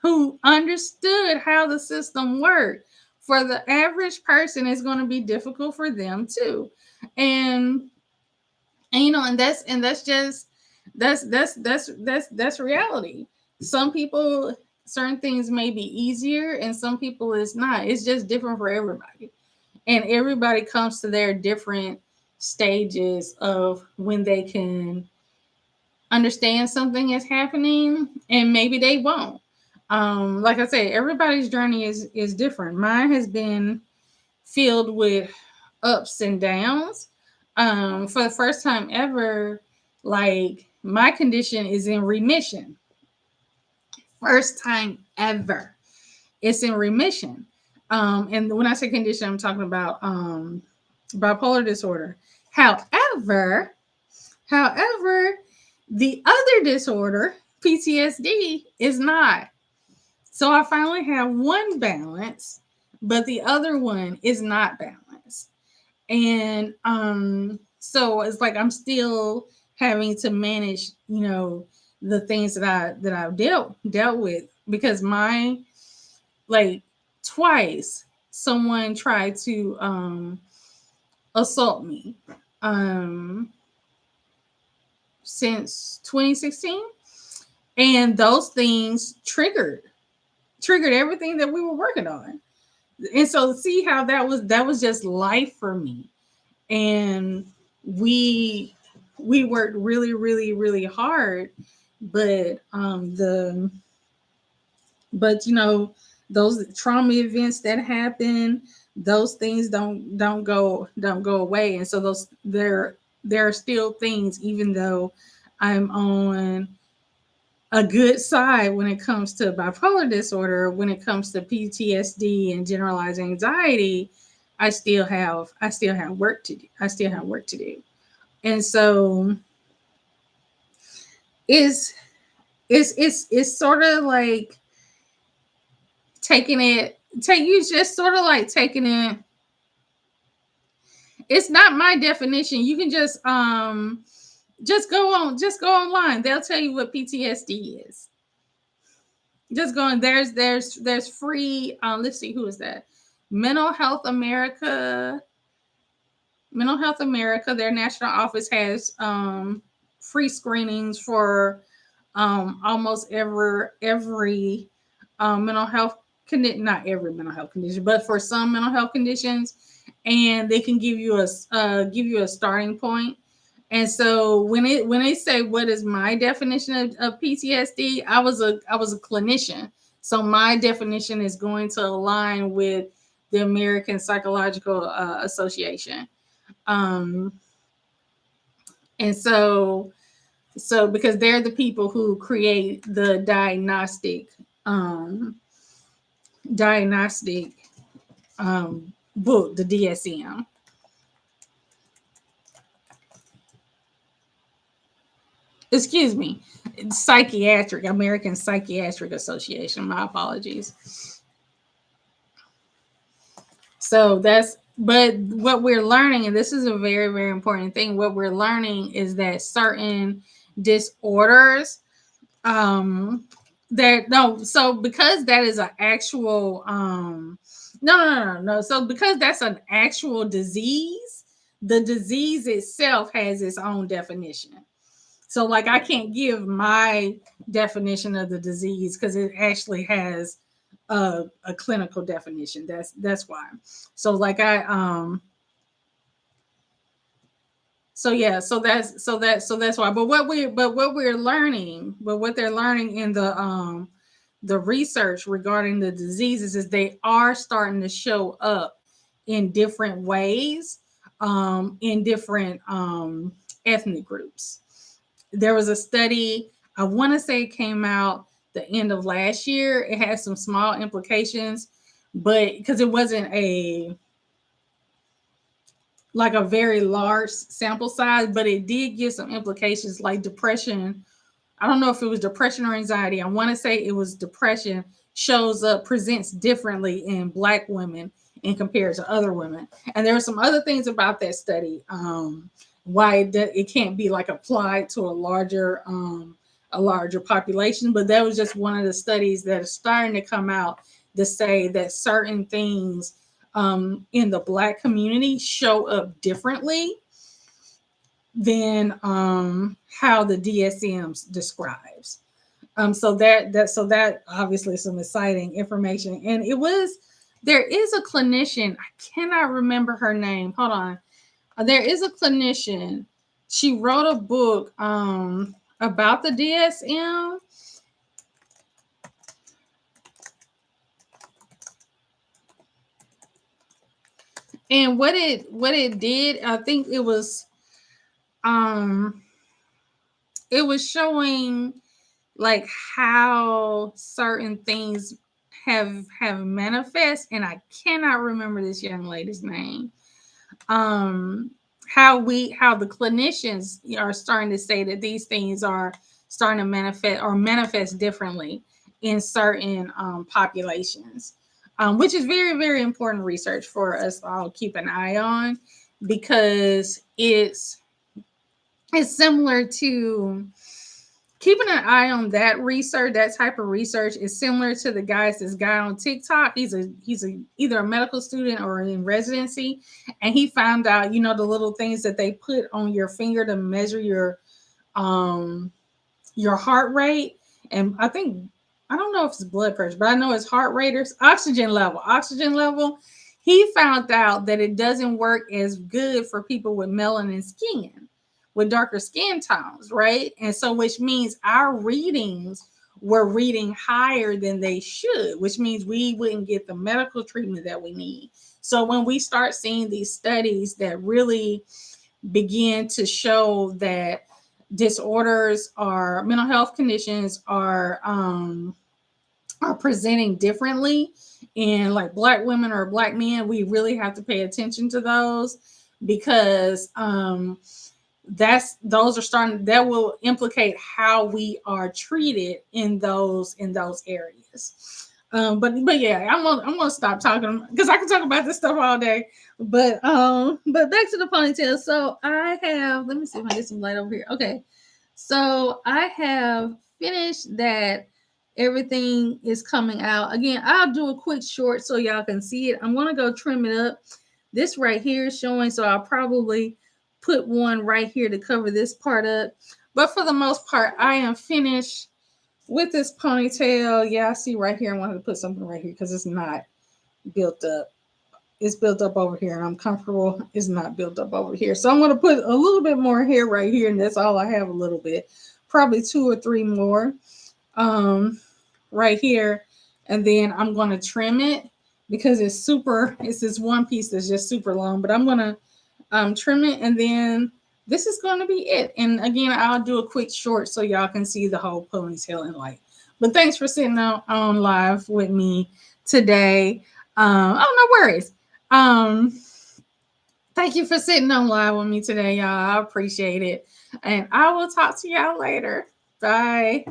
who understood how the system worked, for the average person, it's going to be difficult for them too. And and that's just that's reality. Some people, certain things may be easier, and some people it's not. It's just different for everybody, and everybody comes to their different stages of when they can understand something is happening, and maybe they won't. Like I said, everybody's journey is different. Mine has been filled with ups and downs. For the first time ever, like, my condition is in remission. First time ever, it's in remission. And when I say condition, I'm talking about bipolar disorder. However, however, the other disorder, PTSD, is not. So I finally have one balance, but the other one is not balanced. And so it's like I'm still having to manage, the things that I've dealt with, because my, like, twice someone tried to assault me um since 2016, and those things triggered everything that we were working on. And so see how that was just life for me. And we worked really, really, really hard, but the but those trauma events that happen, those things don't go away. And so those there are still things, even though I'm on a good side when it comes to bipolar disorder, when it comes to PTSD and generalized anxiety, I still have work to do. I still have work to do. And so it's it's sort of like taking it take you just sort of like taking it. It's not my definition. You can just go online. They'll tell you what PTSD is. Just going there's free let's see, who is that? Mental Health America. Mental Health America, their national office has free screenings for almost every mental health condition, not every mental health condition, but for some mental health conditions, and they can give you a starting point. And so when they say what is my definition of PTSD, I was a clinician, so my definition is going to align with the American Psychological Association. Um, and so because they're the people who create the um, diagnostic book, the DSM. Excuse me, psychiatric American Psychiatric Association. My apologies. So that's but what we're learning, and this is a very, very important thing, what we're learning is that certain disorders that no so because that is an actual no, so because that's an actual disease, the disease itself has its own definition. So like I can't give my definition of the disease because it actually has a clinical definition. That's why. So like I so yeah, so that's why. But what they're learning in the research regarding the diseases is they are starting to show up in different ways in different ethnic groups. There was a study, I want to say it came out the end of last year. It had some small implications, but because it wasn't a very large sample size, but it did give some implications like depression. I don't know if it was depression or anxiety. I want to say it was depression shows up, presents differently in Black women in compared to other women. And there are some other things about that study, why it can't be like applied to a larger population. But that was just one of the studies that are starting to come out to say that certain things in the Black community show up differently than how the DSM describes. So that obviously some exciting information. And there is a clinician, I cannot remember her name. Hold on. There is a clinician. She wrote a book about the DSM. And what it did, I think it was showing like how certain things have manifest, and I cannot remember this young lady's name. How the clinicians are starting to say that these things are starting to manifest differently in certain populations, which is very, very important research for us all keep an eye on, because it's similar to keeping an eye on that research. That type of research is similar to this guy on TikTok. He's either a medical student or in residency, and he found out, the little things that they put on your finger to measure your heart rate. And I don't know if it's blood pressure, but I know it's heart rate or oxygen level. He found out that it doesn't work as good for people with melanin skin, with darker skin tones, right? And so, which means our readings were reading higher than they should, which means we wouldn't get the medical treatment that we need. So when we start seeing these studies that really begin to show that disorders or mental health conditions are presenting differently in like black women or black men, we really have to pay attention to those because those are starting that will implicate how we are treated in those areas. But yeah, I'm gonna stop talking because I can talk about this stuff all day. But back to the ponytail. So I have, let me see if I get some light over here. Okay, so I have finished that. Everything is coming out. Again, I'll do a quick short so y'all can see it. I'm gonna go trim it up. This right here is showing, so I'll probably put one right here to cover this part up. But for the most part, I am finished with this ponytail. Yeah, I see right here. I wanted to put something right here because it's not built up. It's built up over here, and I'm comfortable. It's not built up over here. So I'm going to put a little bit more hair right here, and that's all I have, a little bit. Probably 2 or 3 more right here. And then I'm going to trim it because it's this one piece that's just super long. But I'm going to trim it, and then this is going to be it. And again, I'll do a quick short so y'all can see the whole ponytail in light. But thanks for sitting on live with me today. Oh, no worries. Thank you for sitting on live with me today, y'all. I appreciate it. And I will talk to y'all later. Bye.